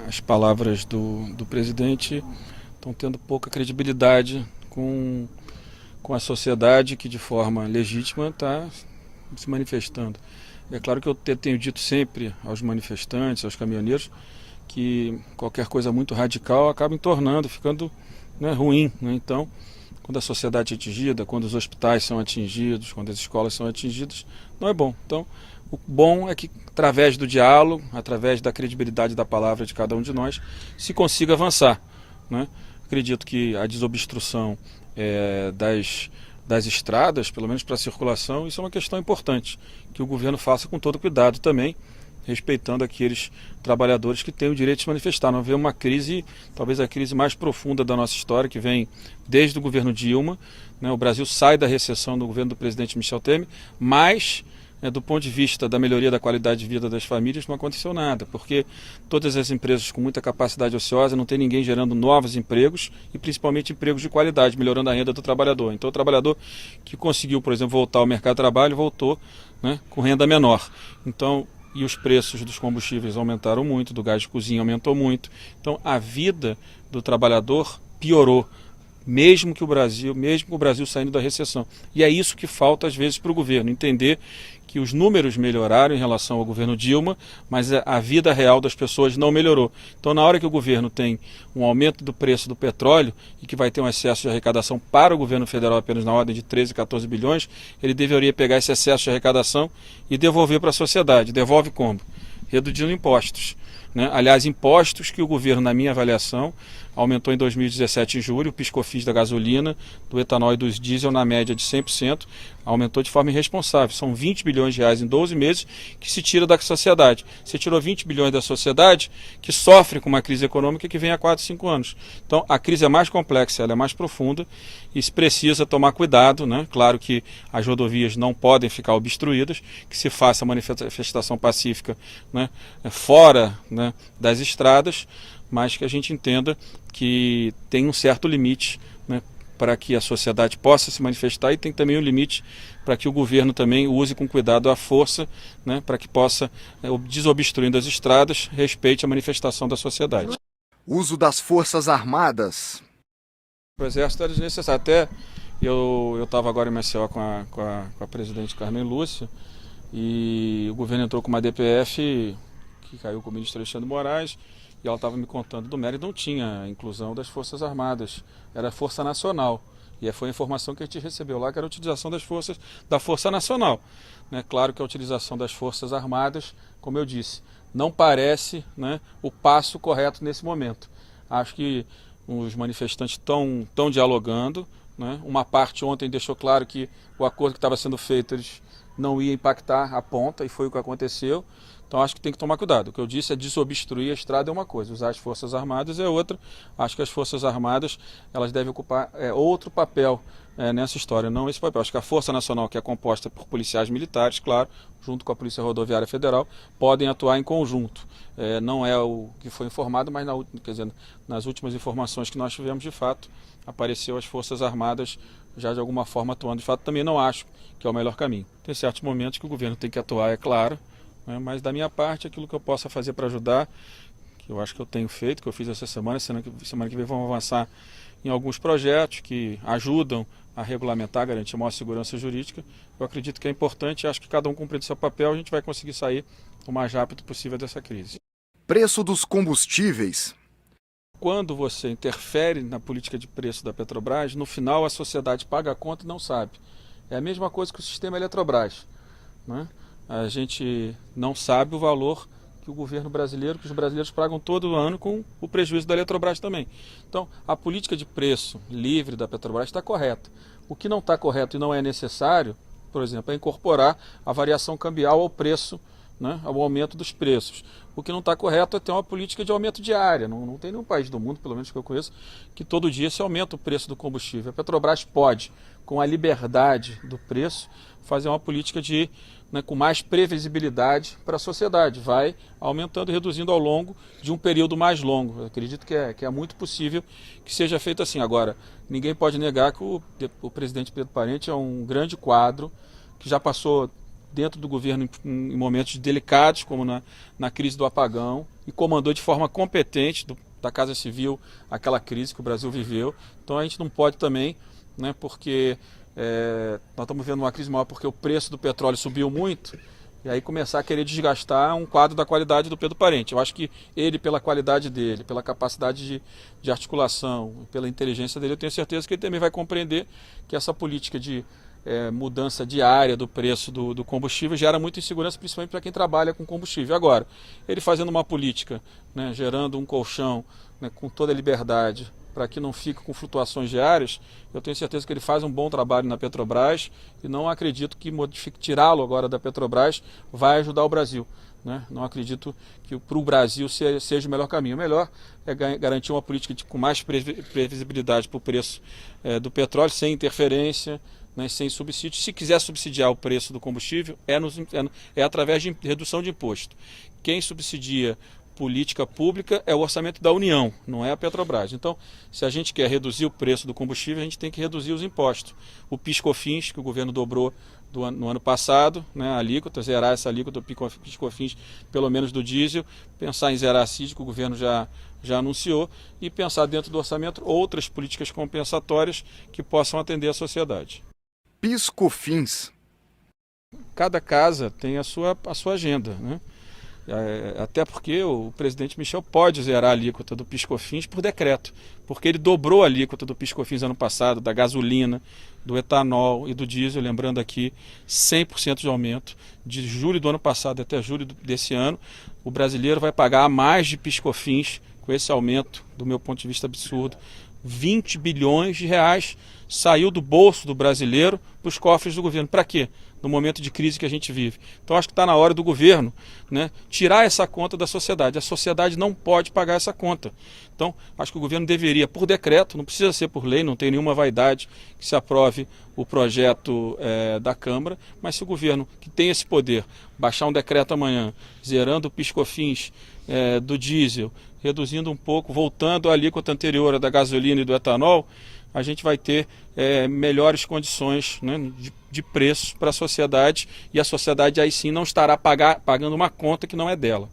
as palavras do presidente estão tendo pouca credibilidade com a sociedade que de forma legítima está se manifestando. É claro que eu tenho dito sempre aos manifestantes, aos caminhoneiros, que qualquer coisa muito radical acaba entornando, ficando, né, ruim. Né? Então, quando a sociedade é atingida, quando os hospitais são atingidos, quando as escolas são atingidas, não é bom. Então, o bom é que, através do diálogo, através da credibilidade da palavra de cada um de nós, se consiga avançar. Né? Acredito que a desobstrução das estradas, pelo menos para a circulação, isso é uma questão importante, que o governo faça com todo cuidado também, respeitando aqueles trabalhadores que têm o direito de se manifestar. Não vê uma crise, talvez a crise mais profunda da nossa história, que vem desde o governo Dilma. Né? O Brasil sai da recessão do governo do presidente Michel Temer, mas do ponto de vista da melhoria da qualidade de vida das famílias, não aconteceu nada, porque todas as empresas com muita capacidade ociosa, não tem ninguém gerando novos empregos e principalmente empregos de qualidade, melhorando a renda do trabalhador. Então o trabalhador que conseguiu, por exemplo, voltar ao mercado de trabalho, voltou, né, com renda menor. Então, e os preços dos combustíveis aumentaram muito, do gás de cozinha aumentou muito. Então a vida do trabalhador piorou, mesmo que o Brasil saindo da recessão. E é isso que falta às vezes para o governo, entender que os números melhoraram em relação ao governo Dilma, mas a vida real das pessoas não melhorou. Então, na hora que o governo tem um aumento do preço do petróleo e que vai ter um excesso de arrecadação para o governo federal apenas na ordem de 13, 14 bilhões, ele deveria pegar esse excesso de arrecadação e devolver para a sociedade. Devolve como? Reduzindo impostos. Né? Aliás, impostos que o governo, na minha avaliação, aumentou em 2017 em julho, o PIS/COFINS da gasolina, do etanol e dos diesel na média de 100%, aumentou de forma irresponsável. São 20 bilhões de reais em 12 meses que se tira da sociedade. Você tirou 20 bilhões da sociedade que sofre com uma crise econômica que vem há 4, 5 anos. Então a crise é mais complexa, ela é mais profunda e se precisa tomar cuidado. Né? Claro que as rodovias não podem ficar obstruídas, que se faça manifestação pacífica, né, fora, né, das estradas, mas que a gente entenda que tem um certo limite, né, para que a sociedade possa se manifestar e tem também um limite para que o governo também use com cuidado a força, né, para que possa, desobstruindo as estradas, respeite a manifestação da sociedade. Uso das Forças Armadas. O Exército era desnecessário. Até eu estava agora em Maceió com a presidente Carmen Lúcia e o governo entrou com uma DPF que caiu com o ministro Alexandre Moraes. E ela estava me contando do mérito, não tinha inclusão das Forças Armadas, era Força Nacional. E foi a informação que a gente recebeu lá, que era a utilização da Força Nacional. Né? Claro que a utilização das Forças Armadas, como eu disse, não parece, né, o passo correto nesse momento. Acho que os manifestantes estão dialogando. Né? Uma parte ontem deixou claro que o acordo que estava sendo feito eles não ia impactar a ponta, e foi o que aconteceu. Então acho que tem que tomar cuidado. O que eu disse é desobstruir a estrada é uma coisa, usar as Forças Armadas é outra. Acho que as Forças Armadas elas devem ocupar outro papel nessa história, não esse papel. Acho que a Força Nacional, que é composta por policiais militares, claro, junto com a Polícia Rodoviária Federal, podem atuar em conjunto. Não é o que foi informado, mas nas últimas informações que nós tivemos, de fato, apareceu as Forças Armadas já de alguma forma atuando. De fato, também não acho que é o melhor caminho. Tem certos momentos que o governo tem que atuar, é claro, mas da minha parte, aquilo que eu possa fazer para ajudar, que eu acho que eu tenho feito, que eu fiz essa semana que vem vamos avançar em alguns projetos que ajudam a regulamentar, garantir maior segurança jurídica. Eu acredito que é importante e acho que cada um cumprindo seu papel, a gente vai conseguir sair o mais rápido possível dessa crise. Preço dos combustíveis. Quando você interfere na política de preço da Petrobras, no final a sociedade paga a conta e não sabe. É a mesma coisa que o sistema Eletrobras. Né? A gente não sabe o valor que o governo brasileiro, que os brasileiros pagam todo ano com o prejuízo da Eletrobras também. Então, a política de preço livre da Petrobras está correta. O que não está correto e não é necessário, por exemplo, é incorporar a variação cambial ao preço, né, ao aumento dos preços. O que não está correto é ter uma política de aumento diária. Não tem nenhum país do mundo, pelo menos que eu conheço, que todo dia se aumenta o preço do combustível. A Petrobras pode, com a liberdade do preço, fazer uma política com mais previsibilidade para a sociedade. Vai aumentando e reduzindo ao longo de um período mais longo. Eu acredito que é muito possível que seja feito assim. Agora, ninguém pode negar que o presidente Pedro Parente é um grande quadro, que já passou dentro do governo em momentos delicados, como na crise do apagão, e comandou de forma competente da Casa Civil aquela crise que o Brasil viveu. Então a gente não pode também, né, porque nós estamos vendo uma crise maior porque o preço do petróleo subiu muito, e aí começar a querer desgastar um quadro da qualidade do Pedro Parente. Eu acho que ele, pela qualidade dele, pela capacidade de articulação, pela inteligência dele, eu tenho certeza que ele também vai compreender que essa política de mudança diária do preço do combustível gera muita insegurança, principalmente para quem trabalha com combustível. Agora, ele fazendo uma política, né, gerando um colchão, né, com toda a liberdade, para que não fique com flutuações diárias, eu tenho certeza que ele faz um bom trabalho na Petrobras e não acredito que tirá-lo agora da Petrobras vai ajudar o Brasil. Né? Não acredito que para o Brasil seja o melhor caminho. O melhor é garantir uma política com mais previsibilidade para o preço do petróleo, sem interferência, né, sem subsídio. Se quiser subsidiar o preço do combustível, é através de redução de imposto. Quem subsidia política pública é o orçamento da União, não é a Petrobras. Então, se a gente quer reduzir o preço do combustível, a gente tem que reduzir os impostos. O PIS/COFINS, que o governo dobrou no ano passado, né, a alíquota, zerar essa alíquota do PIS/COFINS, pelo menos do diesel, pensar em zerar a CID, que o governo já anunciou, e pensar dentro do orçamento outras políticas compensatórias que possam atender a sociedade. PIS/COFINS. Cada casa tem a sua agenda, né? Até porque o presidente Michel pode zerar a alíquota do PIS/COFINS por decreto, porque ele dobrou a alíquota do PIS/COFINS ano passado, da gasolina, do etanol e do diesel, lembrando aqui 100% de aumento, de julho do ano passado até julho desse ano. O brasileiro vai pagar mais de PIS/COFINS com esse aumento, do meu ponto de vista absurdo. 20 bilhões de reais saiu do bolso do brasileiro para os cofres do governo. Para quê? No momento de crise que a gente vive. Então acho que está na hora do governo, né, tirar essa conta da sociedade. A sociedade não pode pagar essa conta. Então acho que o governo deveria, por decreto, não precisa ser por lei, não tem nenhuma vaidade que se aprove o projeto da Câmara, mas se o governo, que tem esse poder, baixar um decreto amanhã, zerando o PIS/COFINS do diesel, reduzindo um pouco, voltando à alíquota anterior da gasolina e do etanol, a gente vai ter melhores condições, né, de preços para a sociedade, e a sociedade aí sim não estará pagando uma conta que não é dela.